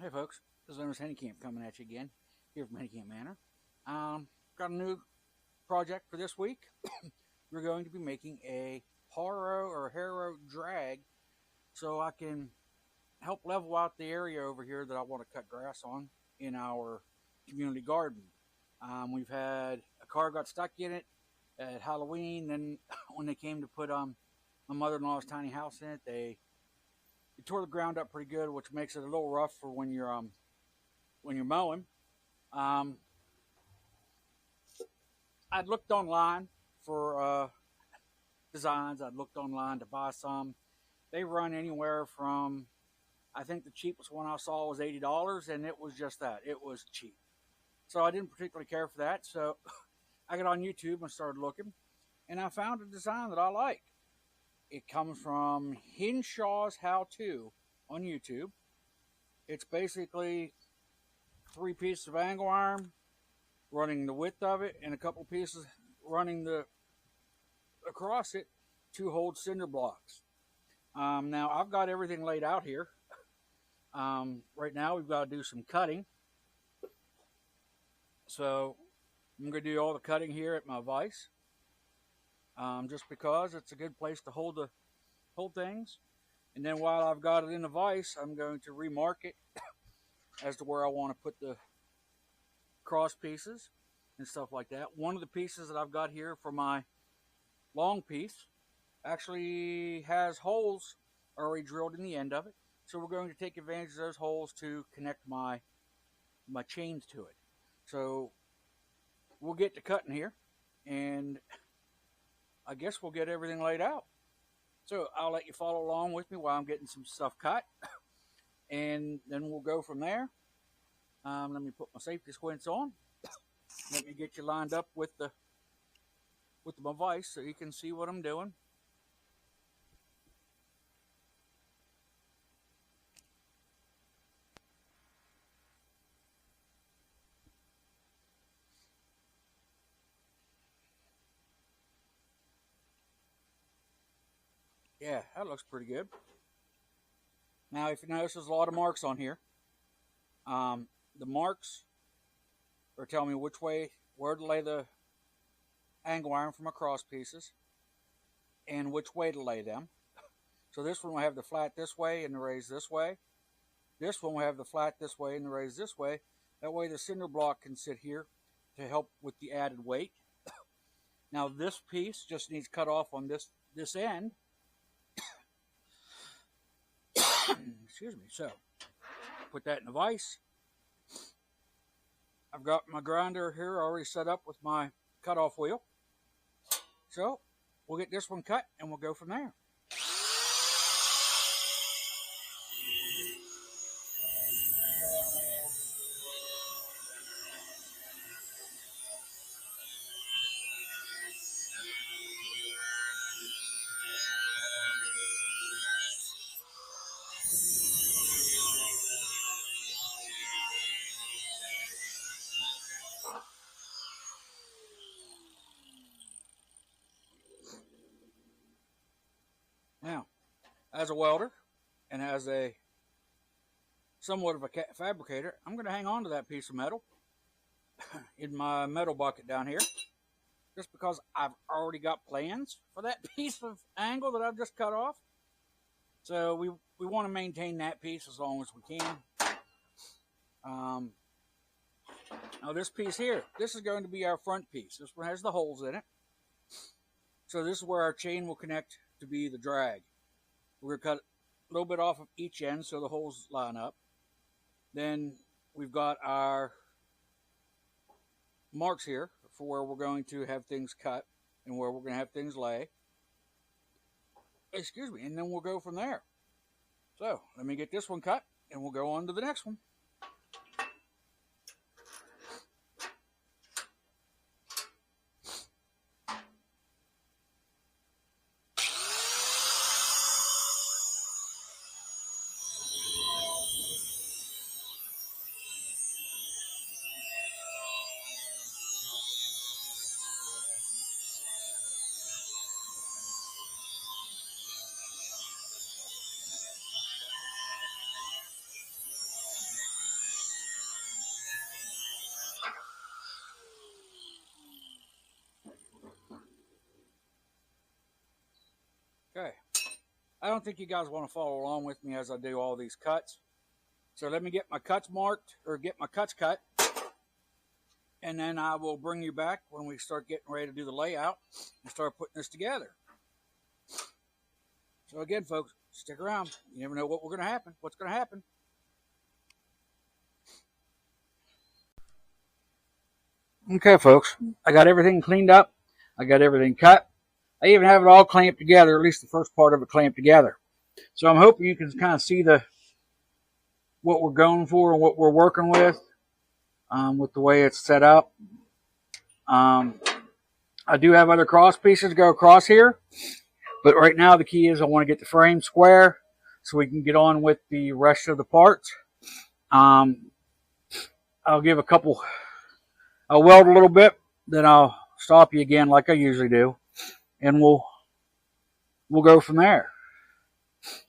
Hey folks, this is Owner's Camp coming at you again, here from Camp Manor. Got a new project for this week. We're going to be making a harrow drag so I can help level out the area over here that I want to cut grass on in our community garden. We've had a car got stuck in it at Halloween. Then when they came to put my mother-in-law's tiny house in it, they tore the ground up pretty good, which makes it a little rough for when you're mowing. I'd looked online for designs. I'd looked online to buy some. They run anywhere from, I think the cheapest one I saw was $80, and it was just that. It was cheap. So I didn't particularly care for that. So I got on YouTube and started looking, and I found a design that I like. It comes from Hinshaw's How To on YouTube. It's basically 3 pieces of angle iron running the width of it, and a couple pieces running across it to hold cinder blocks. Now I've got everything laid out here. Right now we've got to do some cutting. So I'm going to do all the cutting here at my vise. Just because it's a good place to hold things. And then while I've got it in the vise, I'm going to remark it as to where I want to put the cross pieces and stuff like that. One of the pieces that I've got here for my long piece actually has holes already drilled in the end of it. So we're going to take advantage of those holes to connect my chains to it. So we'll get to cutting here, and I guess we'll get everything laid out. So I'll let you follow along with me while I'm getting some stuff cut, and then we'll go from there. Let me put my safety squints on. Let me get you lined up with my vise so you can see what I'm doing. Yeah, that looks pretty good. Now, if you notice, there's a lot of marks on here. The marks are telling me where to lay the angle iron for my cross pieces, and which way to lay them. So this one will have the flat this way and the raise this way. This one will have the flat this way and the raise this way. That way the cinder block can sit here to help with the added weight. Now this piece just needs cut off on this end. Excuse me. So put that in the vise. I've got my grinder here already set up with my cutoff wheel. So we'll get this one cut and we'll go from there. Now, as a welder and as a somewhat of a fabricator, I'm going to hang on to that piece of metal in my metal bucket down here, just because I've already got plans for that piece of angle that I've just cut off. So we want to maintain that piece as long as we can. Now this piece here, this is going to be our front piece. This one has the holes in it. So this is where our chain will connect to be the drag. We're going to cut a little bit off of each end so the holes line up. Then we've got our marks here for where we're going to have things cut and where we're going to have things lay. Excuse me, and then we'll go from there. So let me get this one cut and we'll go on to the next one. don't think you guys want to follow along with me as I do all these cuts. So let me get my cuts marked, or get my cuts cut, and then I will bring you back when we start getting ready to do the layout and start putting this together. So again, folks, stick around. You never know what's going to happen. Okay, folks, I got everything cleaned up. I got everything cut. I even have it all clamped together, at least the first part of it clamped together. So I'm hoping you can kind of see what we're going for and what we're working with the way it's set up. I do have other cross pieces to go across here, but right now the key is I want to get the frame square so we can get on with the rest of the parts. I'll give I'll weld a little bit, then I'll stop you again like I usually do, and we'll go from there.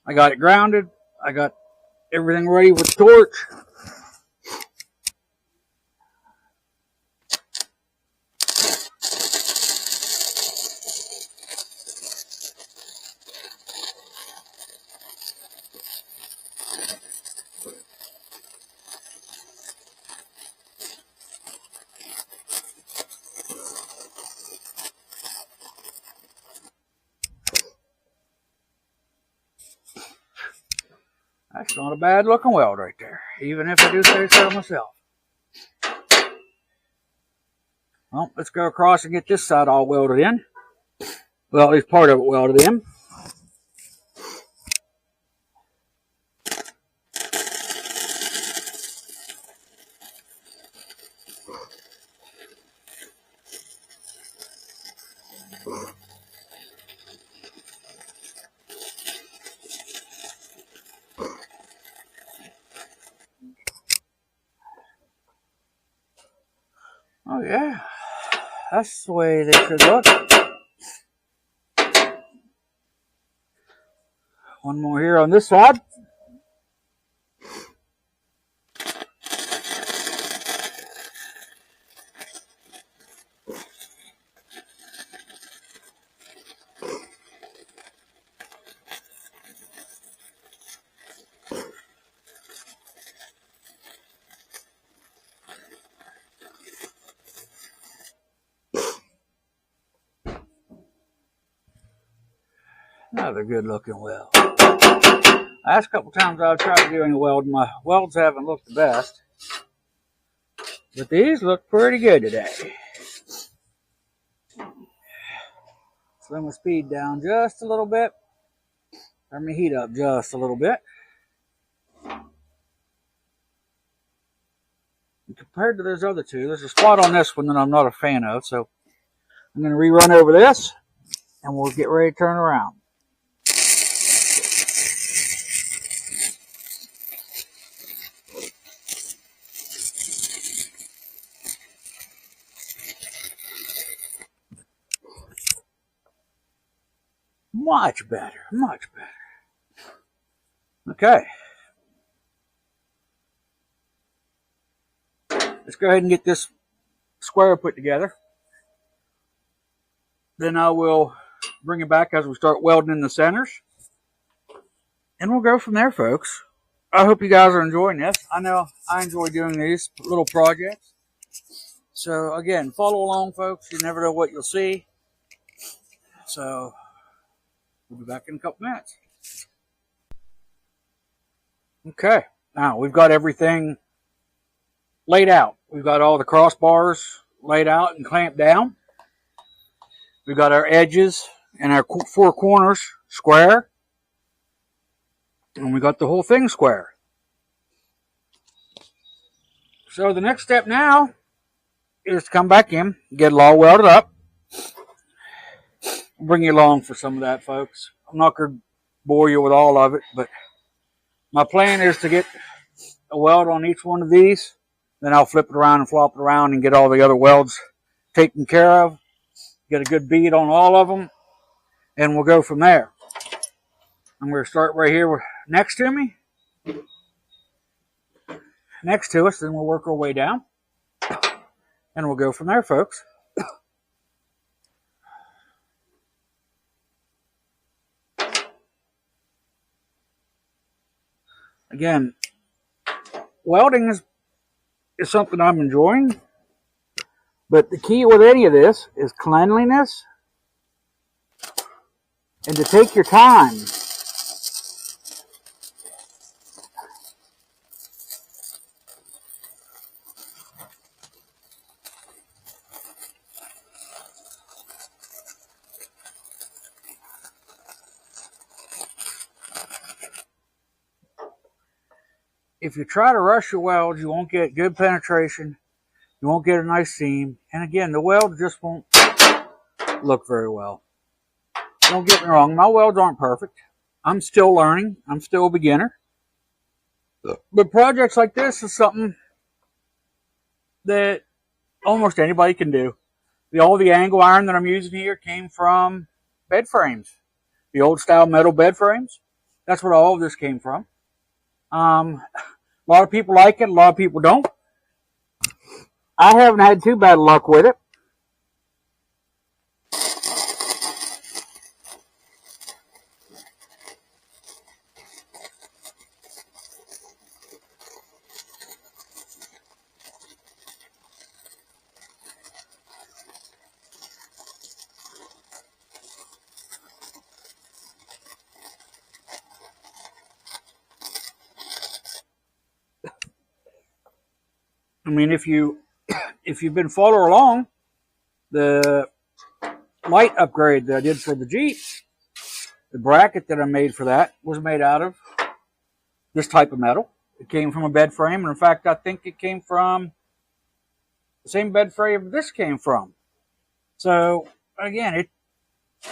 I got it grounded. I got everything ready with the torch. That's not a bad looking weld right there, even if I do say so myself. Well, let's go across and get this side all welded in. Well, at least part of it welded in. Oh yeah, that's the way they should look. One more here on this side. Another good looking weld. Last couple times I've tried to do any welding, my welds haven't looked the best. But these look pretty good today. Slim my speed down just a little bit. Turn my heat up just a little bit. And compared to those other two, there's a spot on this one that I'm not a fan of, so I'm going to rerun over this and we'll get ready to turn around. Much better, much better. Okay. Let's go ahead and get this square put together. Then I will bring it back as we start welding in the centers. And we'll go from there, folks. I hope you guys are enjoying this. I know I enjoy doing these little projects. So, again, follow along, folks. You never know what you'll see. So, we'll be back in a couple minutes. Okay. Now, we've got everything laid out. We've got all the crossbars laid out and clamped down. We've got our edges and our four corners square. And we got the whole thing square. So the next step now is to come back in, get it all welded up. I'll bring you along for some of that, folks. I'm not going to bore you with all of it, but my plan is to get a weld on each one of these. Then I'll flip it around and flop it around and get all the other welds taken care of. Get a good bead on all of them, and we'll go from there. I'm going to start right here next to me. Next to us, then we'll work our way down. And we'll go from there, folks. Again, welding is something I'm enjoying, but the key with any of this is cleanliness and to take your time. If you try to rush your welds, you won't get good penetration. You won't get a nice seam. And again, the weld just won't look very well. Don't get me wrong, my welds aren't perfect. I'm still learning. I'm still a beginner. But projects like this is something that almost anybody can do. All the angle iron that I'm using here came from bed frames. The old style metal bed frames. That's where all of this came from. A lot of people like it, a lot of people don't. I haven't had too bad luck with it. I mean, if you've been following along, the light upgrade that I did for the Jeep, the bracket that I made for that was made out of this type of metal. It came from a bed frame, and in fact, I think it came from the same bed frame this came from. So again,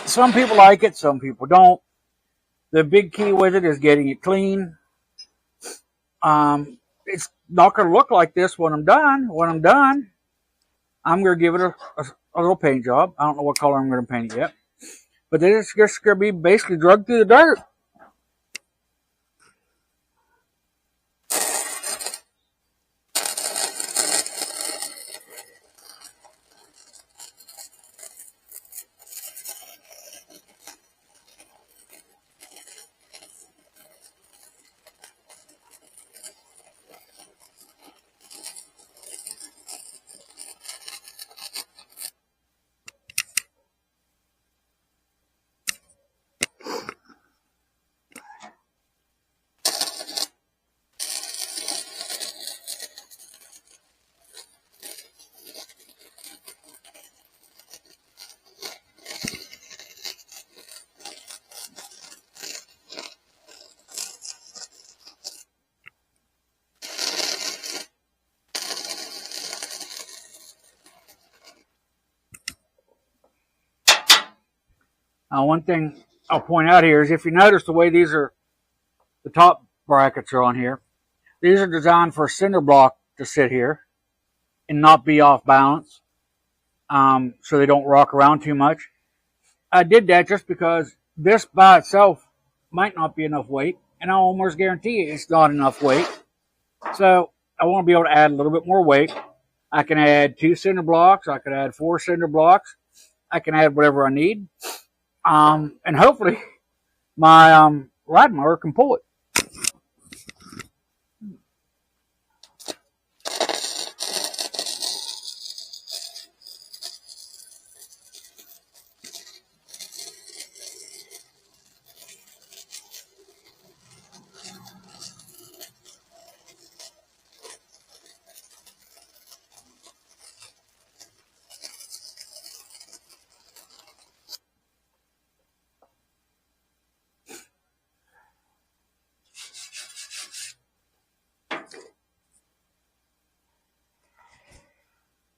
some people like it, some people don't. The big key with it is getting it clean. It's not going to look like this when I'm done. When I'm done, I'm going to give it a little paint job. I don't know what color I'm going to paint it yet. But then it's just going to be basically drugged through the dirt. One thing I'll point out here is if you notice the way the top brackets are on here, these are designed for a cinder block to sit here and not be off balance, so they don't rock around too much. I did that just because this by itself might not be enough weight, and I almost guarantee you it's not enough weight. So I want to be able to add a little bit more weight. I can add 2 cinder blocks. I can add 4 cinder blocks. I can add whatever I need. And hopefully my ride mower can pull it.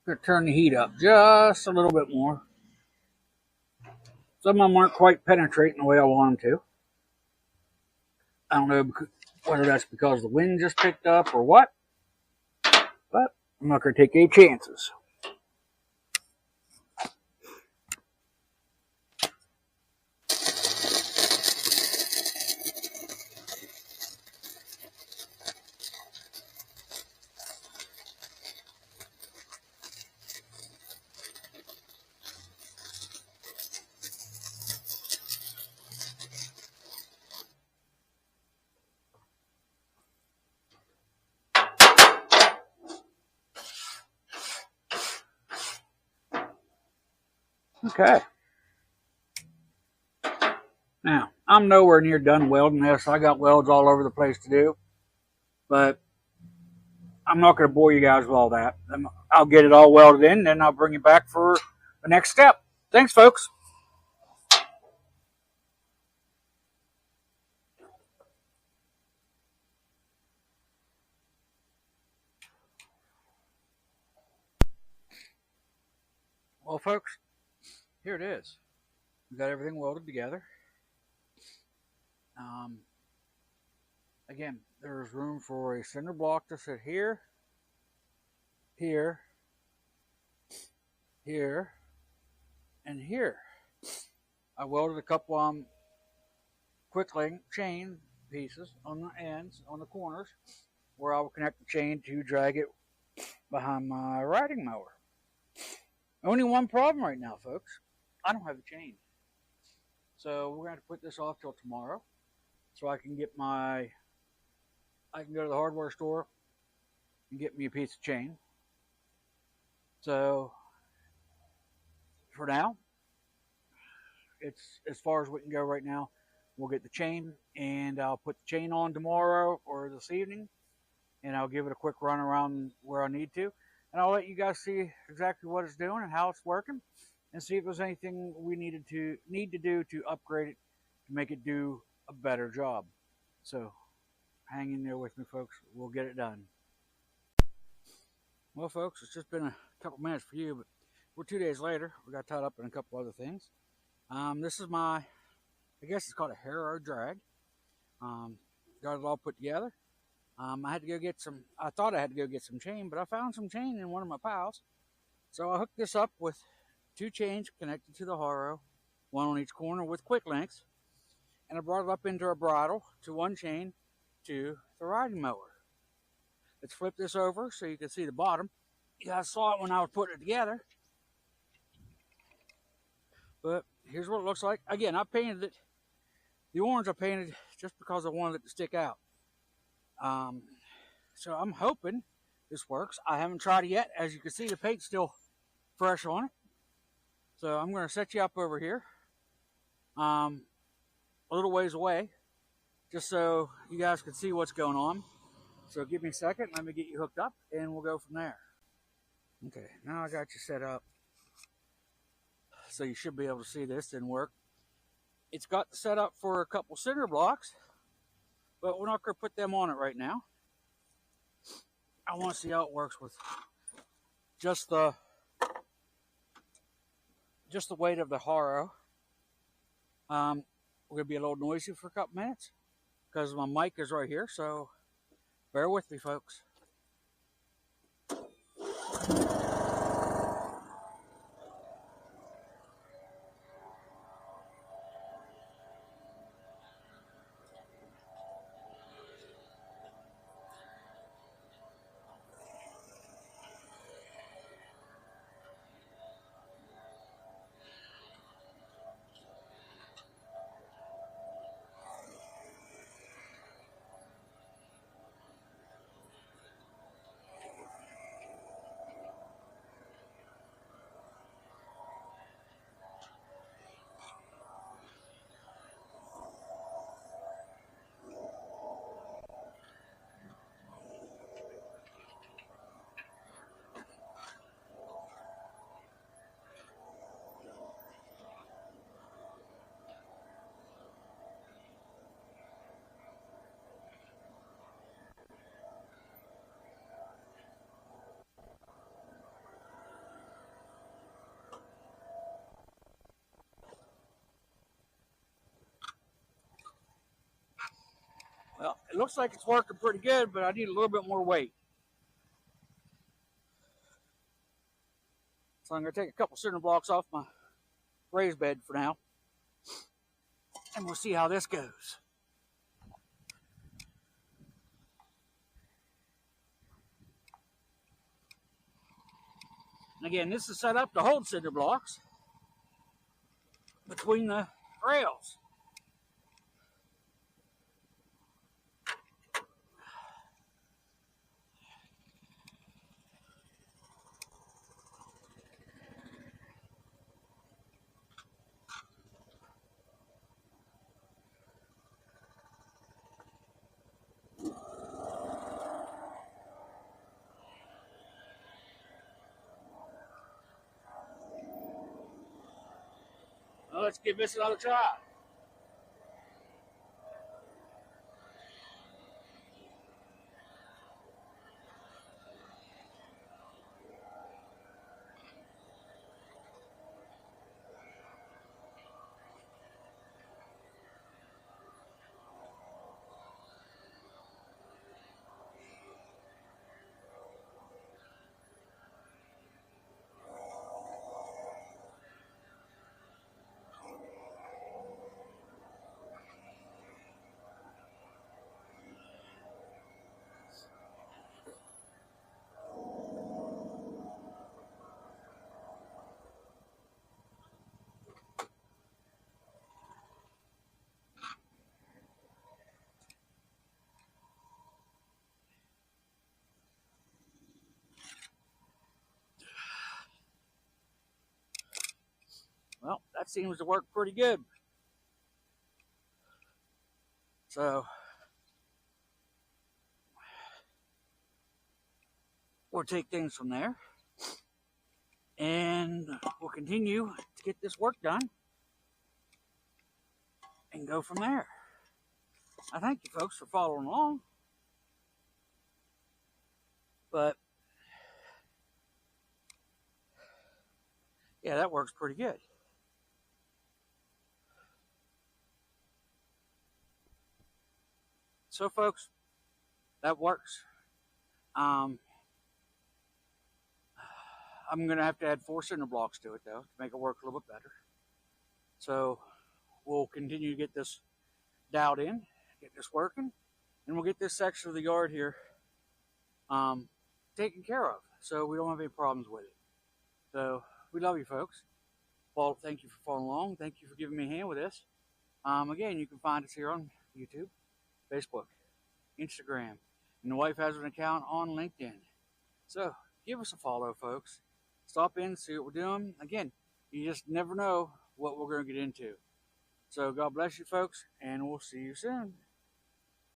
I'm going to turn the heat up just a little bit more. Some of them aren't quite penetrating the way I want them to. I don't know whether that's because the wind just picked up or what, but I'm not going to take any chances. Okay. Now, I'm nowhere near done welding this. I got welds all over the place to do. But I'm not going to bore you guys with all that. I'll get it all welded in, then I'll bring you back for the next step. Thanks, folks. Well, folks, here it is. We got everything welded together. Again, there's room for a cinder block to sit here, here, here, and here. I welded a couple quick link chain pieces on the ends, on the corners, where I will connect the chain to drag it behind my riding mower. Only one problem right now, folks. I don't have a chain. So we're going to put this off till tomorrow so I can go to the hardware store and get me a piece of chain. So for now, it's as far as we can go right now. We'll get the chain, and I'll put the chain on tomorrow or this evening, and I'll give it a quick run around where I need to, and I'll let you guys see exactly what it's doing and how it's working, and see if there's anything we need to do to upgrade it to make it do a better job. So hang in there with me, folks. We'll get it done. Well, folks, it's just been a couple minutes for you, but we're 2 days later. We got tied up in a couple other things. This is my, I guess it's called a harrow drag. Got it all put together. I had to go get some, I thought I had to go get some chain, but I found some chain in one of my piles. So I hooked this up with 2 chains connected to the harrow, one on each corner with quick links. And I brought it up into a bridle to one chain to the riding mower. Let's flip this over so you can see the bottom. You guys saw it when I was putting it together. But here's what it looks like. Again, I painted it. The orange I painted just because I wanted it to stick out. So I'm hoping this works. I haven't tried it yet. As you can see, the paint's still fresh on it. So I'm going to set you up over here, a little ways away, just so you guys can see what's going on. So give me a second. Let me get you hooked up, and we'll go from there. Okay, now I got you set up. So you should be able to see this and work. It's got set up for a couple cinder blocks, but we're not going to put them on it right now. I want to see how it works with just the weight of the harrow. We're going to be a little noisy for a couple minutes because my mic is right here, so bear with me, folks. Well, it looks like it's working pretty good, but I need a little bit more weight. So I'm going to take a couple cinder blocks off my raised bed for now, and we'll see how this goes. And again, this is set up to hold cinder blocks between the rails. let's give this another try. Well, that seems to work pretty good. So we'll take things from there, and we'll continue to get this work done and go from there. I thank you folks for following along. But yeah, that works pretty good. So folks, that works. I'm going to have to add 4 cinder blocks to it though to make it work a little bit better. So we'll continue to get this dialed in, get this working, and we'll get this section of the yard here taken care of so we don't have any problems with it. So we love you folks. Well, thank you for following along. Thank you for giving me a hand with this. Again, you can find us here on YouTube, Facebook, Instagram, and the wife has an account on LinkedIn. So give us a follow, folks. Stop in, see what we're doing. Again, you just never know what we're going to get into. So God bless you folks, and we'll see you soon.